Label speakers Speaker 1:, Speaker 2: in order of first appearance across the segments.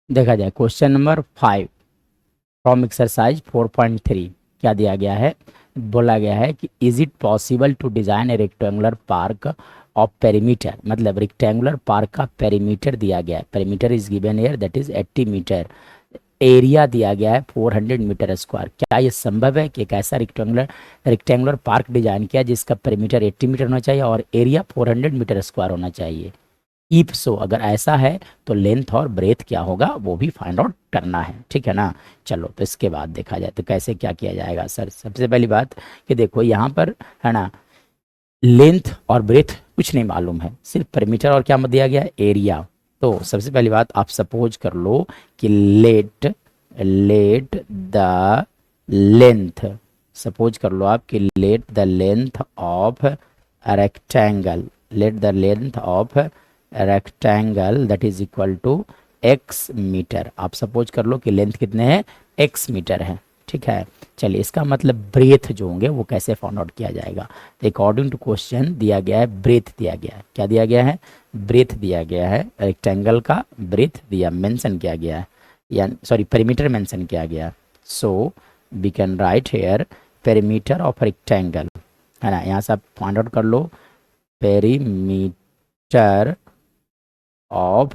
Speaker 1: देखा जाए question number 5 from exercise 4.3 क्या दिया गया है। बोला गया है कि is it possible to design a rectangular park of perimeter, मतलब रेक्टेंगुलर पार्क का पेरीमीटर दिया गया है। Perimeter is given here that is 80 metre. Area दिया गया है 400 मीटर स्क्वायर। क्या ये संभव है कि एक ऐसा रेक्टेंगुलर पार्क डिजाइन किया जिसका पेरीमीटर 80 मीटर होना चाहिए और एरिया 400 मीटर स्क्वायर होना चाहिए। इफ सो, अगर ऐसा है तो लेंथ और ब्रेथ क्या होगा वो भी फाइंड आउट करना है, ठीक है ना। चलो तो इसके बाद देखा जाए तो कैसे क्या किया जाएगा। सर सबसे पहली बात कि देखो यहाँ पर है ना, लेंथ और ब्रेथ कुछ नहीं मालूम है, सिर्फ पेरीमीटर और क्या दिया गया है, एरिया। तो सबसे पहली बात आप सपोज कर लो कि let let the length, suppose कर लो आप कि let the length of rectangle, let the length of rectangle that is equal to x metre. आप सपोज कर लो कि लेंथ कितने हैं, एक्स मीटर है, ठीक है। चलिए इसका मतलब ब्रेथ जो होंगे वो कैसे फाउंड आउट किया जाएगा। अकॉर्डिंग टू क्वेश्चन दिया गया है ब्रेथ दिया गया है, क्या दिया गया है, ब्रेथ दिया गया है। रेक्टेंगल का ब्रेथ दिया मेंशन किया गया है, या सॉरी पेरीमीटर मेंशन किया गया। So we can write here perimeter of rectangle, है ना। यहाँ से आप फाइंड आउट कर लो perimeter of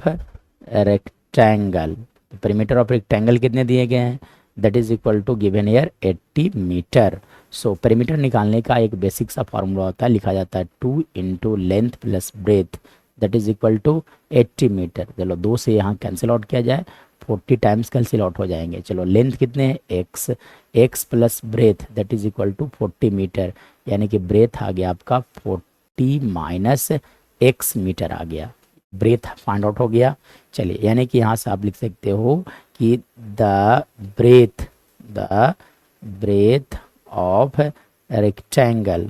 Speaker 1: rectangle. Perimeter of rectangle कितने दिए गए हैं, that is equal to given here 80 metre. So perimeter निकालने का एक बेसिक सा फॉर्मूला होता है, लिखा जाता है 2 into length plus breadth that is equal to 80 metre. चलो 2 से यहाँ कैंसिल आउट किया जाए, 40 टाइम्स कैंसिल आउट हो जाएंगे। चलो लेंथ कितने हैं, x, x plus breadth that is equal to 40 metre, यानी कि ब्रेथ आ गया आपका 40 माइनस एक्स मीटर आ गया, ब्रेथ फाइंड आउट हो गया। चलिए यानी कि यहाँ से आप लिख सकते हो कि breadth the breadth of rectangle,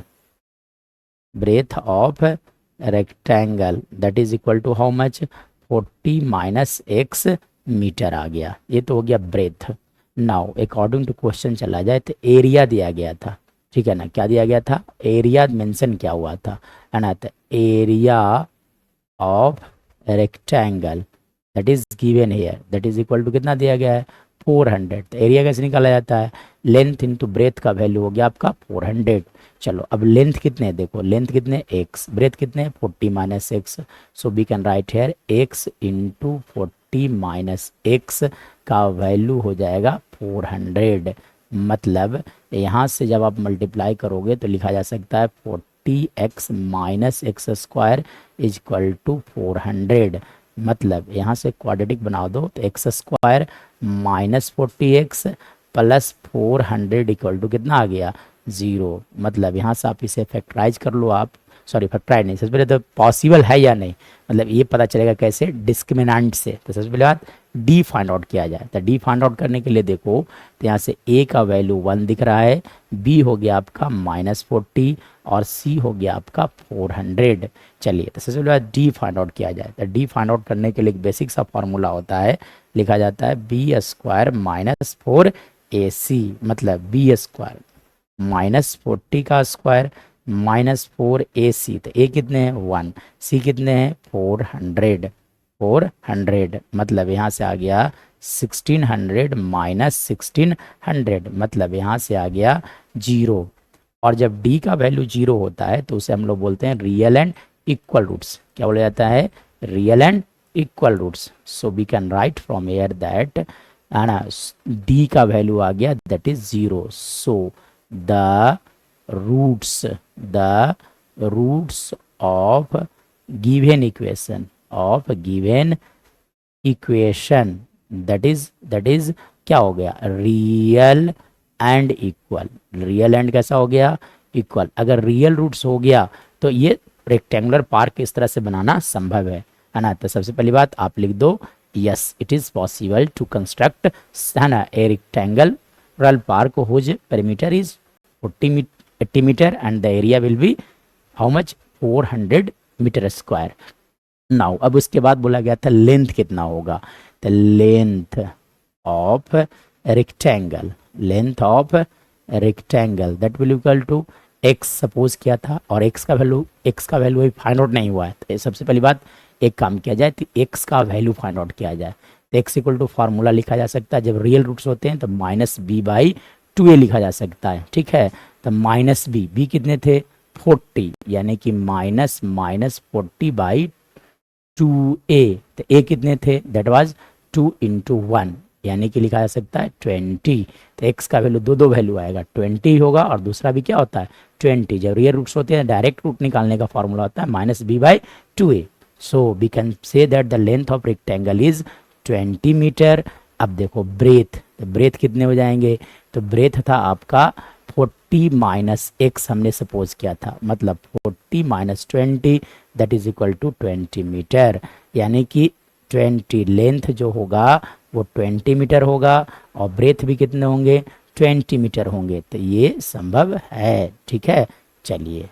Speaker 1: breadth of rectangle that is equal to how much, 40 minus x metre आ गया। ये तो हो गया breadth. Now according to question चला जाए तो एरिया दिया गया था, ठीक है ना। क्या दिया गया था, एरिया मेंशन क्या हुआ था, है ना। तो area of rectangle that is given here that is equal to कितना दिया गया है, 400। तो एरिया कैसे निकाला जाता है, लेंथ इंटू ब्रेथ का वैल्यू हो गया आपका 400। चलो अब लेंथ कितने है, देखो लेंथ कितने एक्स, ब्रेथ कितने 40 minus x. So we can write here x into 40 minus x का वैल्यू हो जाएगा 400। मतलब यहाँ से जब आप मल्टीप्लाई करोगे तो लिखा जा सकता है 40x minus x square is equal to 400। मतलब यहाँ से क्वाड्रेटिक बना दो तो x square minus 40x plus 400 equal to कितना आ गया, 0। मतलब यहाँ से आप इसे फैक्टराइज कर लो आप, सॉरी फैक्टराइज नहीं, सबसे पहले तो पॉसिबल है या नहीं, मतलब ये पता चलेगा कैसे, डिस्क्रिमिनेंट से। तो सबसे पहले बात डी फाइंड आउट किया जाए। तो डी फाइंड आउट करने के लिए देखो तो यहाँ से ए का वैल्यू 1 दिख रहा है, बी हो गया आपका -40 और सी हो गया आपका 400। चलिए तो सबसे पहले डी फाइंड आउट किया जाए। तो डी फाइंड आउट करने के लिए एक बेसिक सा फॉर्मूला होता है, लिखा जाता है बी स्क्वायर माइनस 4ac, मतलब बी स्क्वायर -40 का स्क्वायर -4ac। तो ए कितने हैं 1, सी कितने हैं 400, 400 मतलब यहाँ से आ गया 1600 माइनस 1600, मतलब यहाँ से आ गया 0। और जब d का वैल्यू 0 होता है तो उसे हम लोग बोलते हैं रियल एंड इक्वल रूट्स। क्या बोला जाता है, real and equal roots. So we can write from here that, है ना, d का वैल्यू आ गया that is 0। So the roots of given equation, of given equation that is क्या हो गया, real and equal. Real and कैसा हो गया, इक्वल। अगर रियल रूट्स हो गया तो ये रेक्टेंगुलर पार्क इस तरह से बनाना संभव है ना। तो सबसे पहली बात आप लिख दो yes it is possible to construct, है ना, a rectangular park whose perimeter is 80 metre and the area will be how much, 400 metre square. Now अब उसके बाद बोला गया था लेंथ कितना होगा। तो length of rectangle, length of rectangle that will equal to x suppose किया था, और एक्स का वैल्यू अभी फाइंड आउट नहीं हुआ है। तो सबसे पहली बात एक काम किया जाए तो एक्स का वैल्यू फाइंड आउट किया जाए। तो x इक्वल टू फार्मूला लिखा जा सकता है, जब रियल रूट्स होते हैं तो -b/2a लिखा जा सकता है, ठीक है। तो -b कितने थे 40, यानी कि -40/2a, तो a कितने थे दैट वाज 2 × 1, यानी कि लिखा जा सकता है 20। तो x का वैल्यू दो वैल्यू आएगा, 20 होगा और दूसरा भी क्या होता है 20। जब रियल रूट्स होते हैं डायरेक्ट रूट निकालने का फॉर्मूला होता है -b/2a। So we can say that the length of rectangle is 20 metre. अब देखो ब्रेथ, तो ब्रेथ कितने हो जाएंगे, तो ब्रेथ था आपका 40 - x हमने सपोज किया था, मतलब 40 - 20 that is equal to 20 metre, यानी कि 20 लेंथ जो होगा वो 20 मीटर होगा और ब्रेथ भी कितने होंगे 20 मीटर होंगे। तो ये संभव है, ठीक है। चलिए